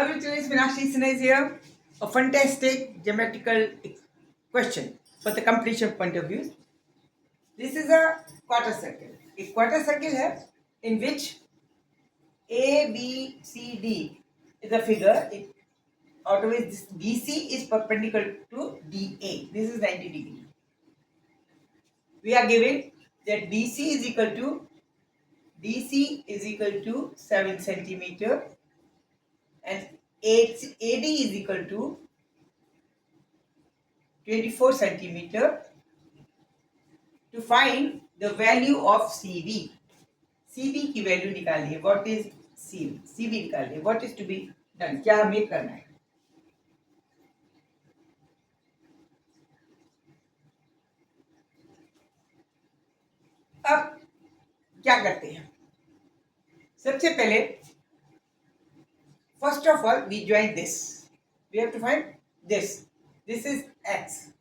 Hello students, Meenakshi Sinha is here. A fantastic geometrical question for the completion point of view. This is a quarter circle. A quarter circle है in which A, B, C, D is a figure. Out of which this BC is perpendicular to DA. This is 90 degree. We are given that DC is equal to 7 centimeter and AD is equal to 24 centimeter. To find the value of CV. CV की value निकालिए. What is CV? CV निकालिए. What is to be done? क्या हमें करना है? अब क्या करते हैं? सबसे पहले first of all we join this. We have to find this. This is x.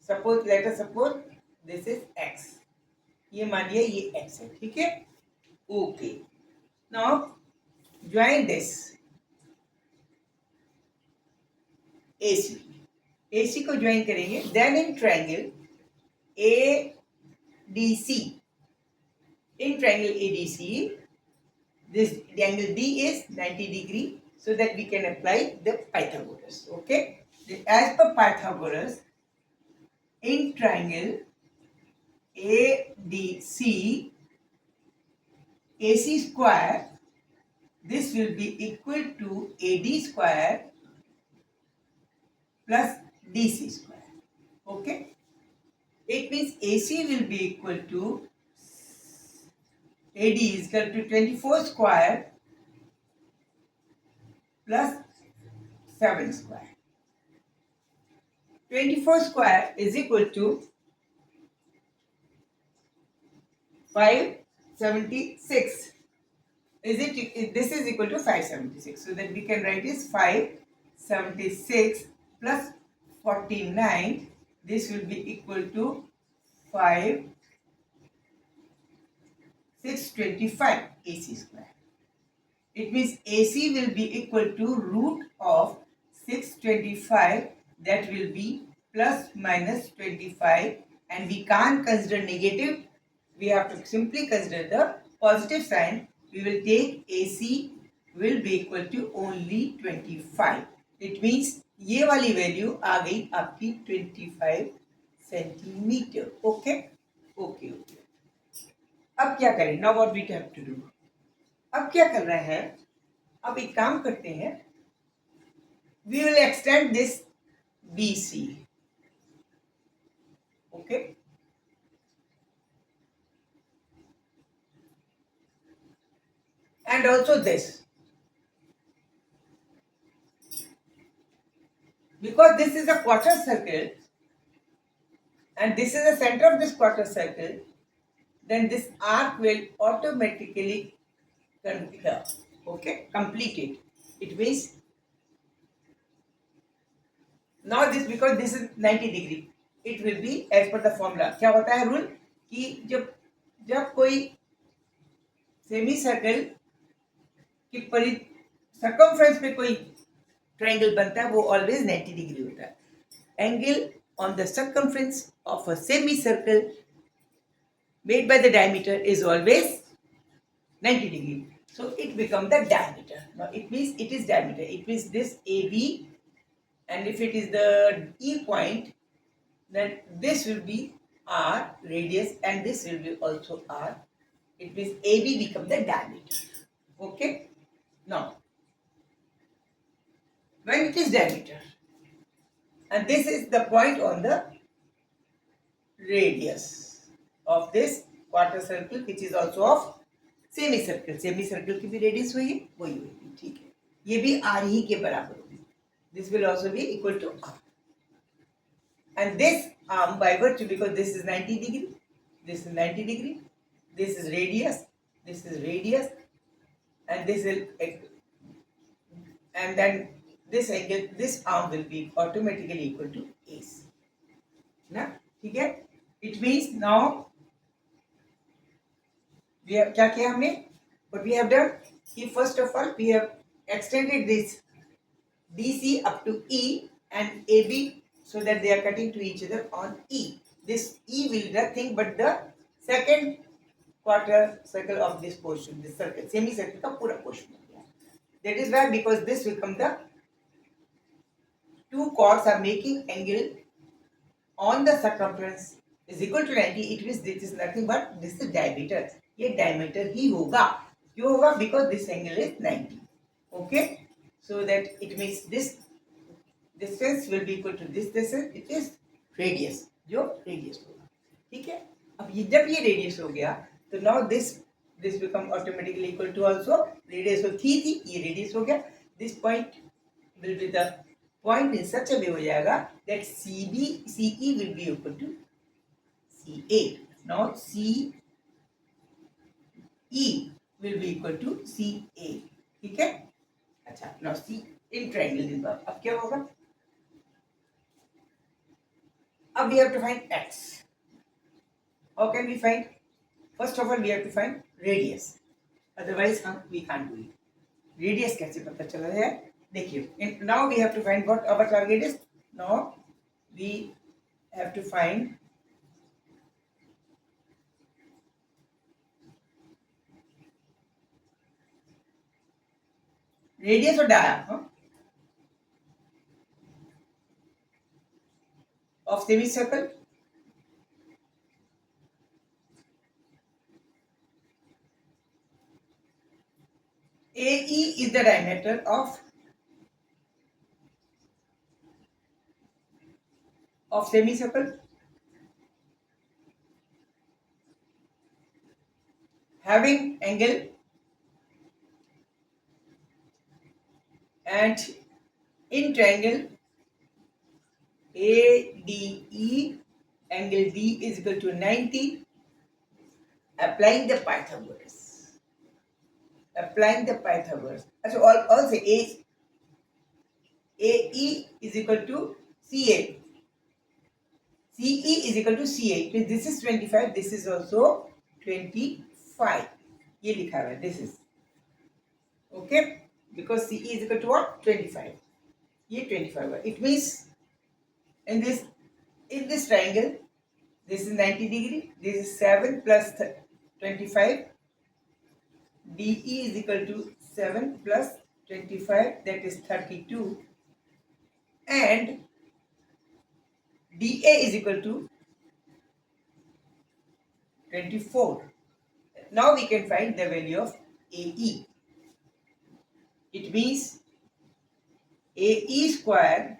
Let us suppose this is x. ये मानिए ये x है. ठीक है? Okay. Now join this. AC. AC को ज्वाइन करेंगे. Then in triangle ADC. In triangle ADC, this angle D is 90 degree, so that we can apply the Pythagoras. Okay. As per Pythagoras, in triangle ADC, AC square, this will be equal to AD square plus DC square. Okay. It means AC will be equal to AD is equal to 24 square plus 7 square. 24 square is equal to 576. This is equal to 576. So that we can write is 576 plus 49. This will be equal to 625 AC square. It means AC will be equal to root of 625, that will be plus minus 25, and we can't consider negative. We have to simply consider the positive sign. We will take AC will be equal to only 25. It means ये वाली value आ गई आपकी 25 centimetre. Okay okay okay. अब क्या करें? Now what we have to do. अब क्या कर रहे हैं? अब एक काम करते हैं. We will extend this BC. Okay. And also this. Because this is a quarter circle and this is the center of this quarter circle, then this arc will automatically complete it. It means now this, because this is 90 degree, it will be as per the formula. क्या होता है rule कि जब कोई semi circle की circumference पे कोई triangle बनता है वो ऑलवेज 90 डिग्री होता है. Angle on the circumference of a semicircle made by the diameter is always 90 degree. So it becomes the diameter. Now it means it is diameter. It means this AB, and if it is the E point, then this will be R radius and this will be also R. It means AB becomes the diameter. Okay. Now, when it is diameter, and this is the point on the radius of this quarter circle, which is also of semicircle. Semicircle की भी radius वही होगी. ठीक है. ये भी R ही के बराबर होगी. This will also be equal to R. And this arm, by virtue, because this is 90 degree, this is 90 degree, this is radius, and this will, and then this angle, this arm will be automatically equal to AC. ना ठीक है. It means now we have क्या किया हमने? What we have done? First of all we have extended this DC up to E and AB, so that they are cutting to each other on E. This E will be nothing but the second quarter circle of this portion, this circle, semicircle का पूरा portion. That is why, because this will come, the two chords are making angle on the circumference is equal to 90. It means this is nothing but this is diameter. ये diameter ही होगा. क्यों होगा? Because this angle is 90. Okay, so that it means this distance will be equal to this distance. It is radius, जो radius होगा. ठीक है. अब ये जब ये radius हो गया, तो now this become automatically equal to also radius of थी ये radius हो गया. This point will be the point in such a way हो जाएगा that CE will be equal to CA. Now CE will be equal to CA. ठीक है. अच्छा, now C in triangle is अब क्या होगा? अब we have to find x. How can we find? First of all, we have to find radius. Otherwise, we can't do it. Radius कैसे पता चला है? देखिए. Now we have to find what our target is. Now we have to find radius or dia of semicircle. AE is the diameter of semicircle having angle and in triangle ADE, angle D is equal to 90. Applying the Pythagoras. So all say AE is equal to CA. CE is equal to CA. This is 25. This is also 25. ये लिखा है. This is okay, because CE is equal to what? 25. ये 25. It means in this triangle, this is 90 degree. This is 7 plus 25. DE is equal to 7 plus 25, that is 32, and DA is equal to 24. Now we can find the value of AE. It means AE square,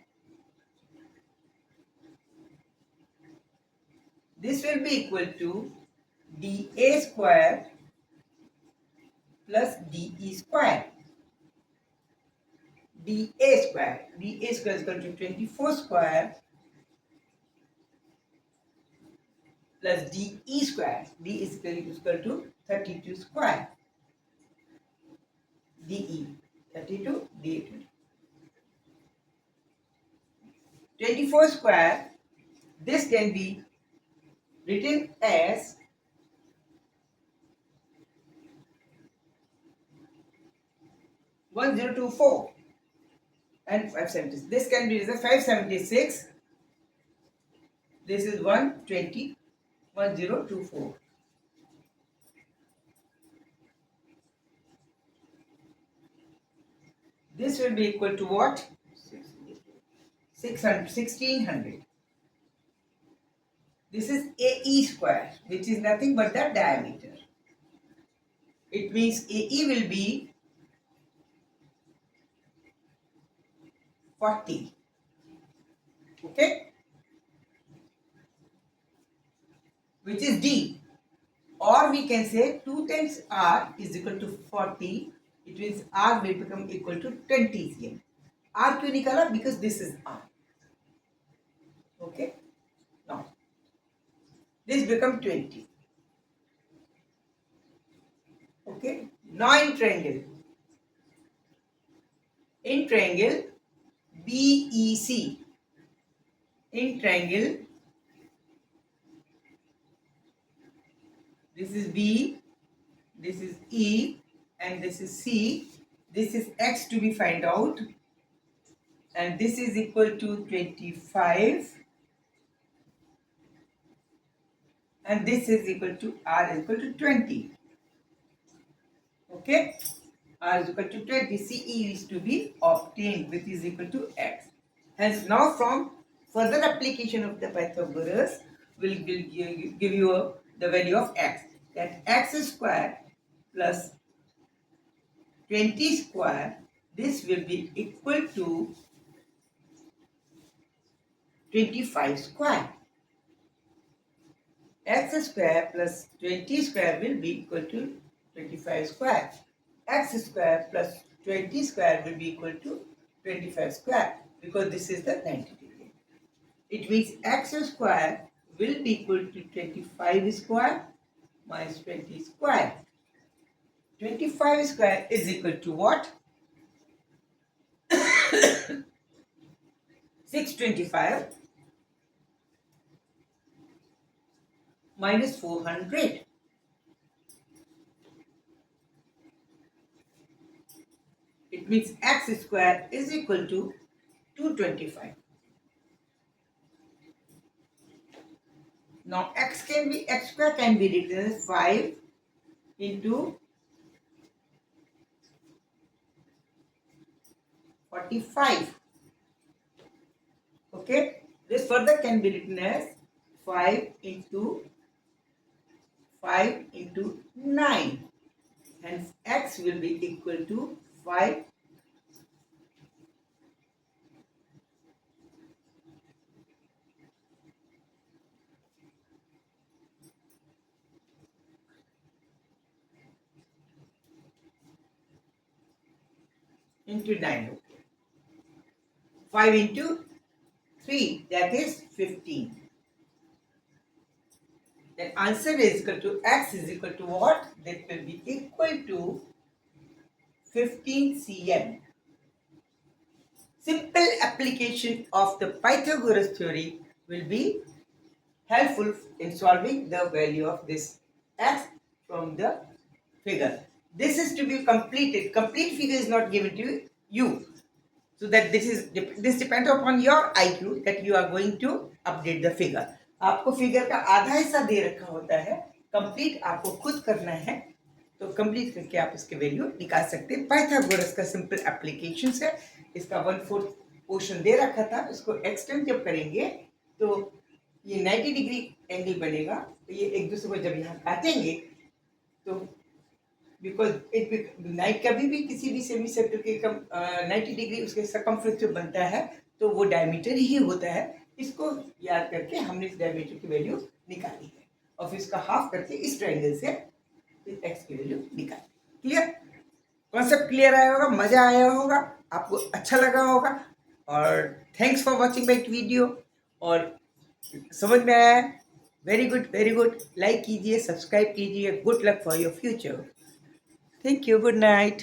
this will be equal to DA square plus DE square. DA square is equal to 24 square plus DE square. D is equal to 32 square. DE 32, DE 20. 24 square, this can be written as 1024 and 576. This can be written 576. This is 120, 1024. This will be equal to what? 600, 1600. This is AE square, which is nothing but the diameter. It means AE will be 40. Okay? Which is D. Or we can say 2 times R is equal to 40. It means R will become equal to 20 cm. R क्यों निकाला? Because this is R. Okay? Now, this become 20. Okay? Now in triangle. In triangle BEC. In triangle, this is B, this is E, and this is C. This is X to be find out. and this is equal to 25, and this is equal to r is equal to 20. Okay, r is equal to 20. CE is to be obtained, which is equal to x. Hence, now from further application of the Pythagoras, will give you the value of x. That x square plus 20 square, this will be equal to 25 square. X square plus 20 square will be equal to 25 square. X square plus 20 square will be equal to 25 square, because this is the 90 degree. It means x square will be equal to 25 square minus 20 square. 25 square is equal to what? 625 minus 400. It means x square is equal to 225. Now x square can be written as 5 into 45. Okay, this further can be written as 5 into 5 into 9. Hence x will be equal to 5 into 9. Okay. 5 into 3, that is 15. Then answer is equal to x is equal to what? That will be equal to 15 cm. Simple application of the Pythagoras theory will be helpful in solving the value of this x from the figure. This is to be completed. Complete figure is not given to you. So that this depends upon your IQ that you are going to update the figure. आपको figure का आधा हिस्सा दे रखा होता है, complete आपको खुद करना है, तो कंप्लीट करके आप इसके वैल्यू निकाल सकते हैं. पाइथागोरस का सिंपल एप्लीकेशंस है. इसका 1/4 पोर्शन दे रखा था, इसको एक्सटेंड जब करेंगे तो ये 90 डिग्री एंगल बनेगा. तो ये एक दूसरे को जब यहाँ काटेंगे तो बिकॉज इट नाइट कभी भी किसी भी सेमी सर्कल के 90 डिग्री उसके सरकमफ्रेंस जो बनता है तो वो डायमीटर ही होता है. इसको याद करके हमने इस डायमीटर की वैल्यू निकाली है और फिर इसका हाफ करके इस ट्रायंगल से एक्स की वैल्यू निकाली. क्लियर? कॉन्सेप्ट क्लियर आया होगा, मजा आया होगा, आपको अच्छा लगा होगा. और thanks for watching my video. और समझ में आया? Very good, very good. Like कीजिए, सब्सक्राइब कीजिए. Good luck for your future. Thank you. Good night.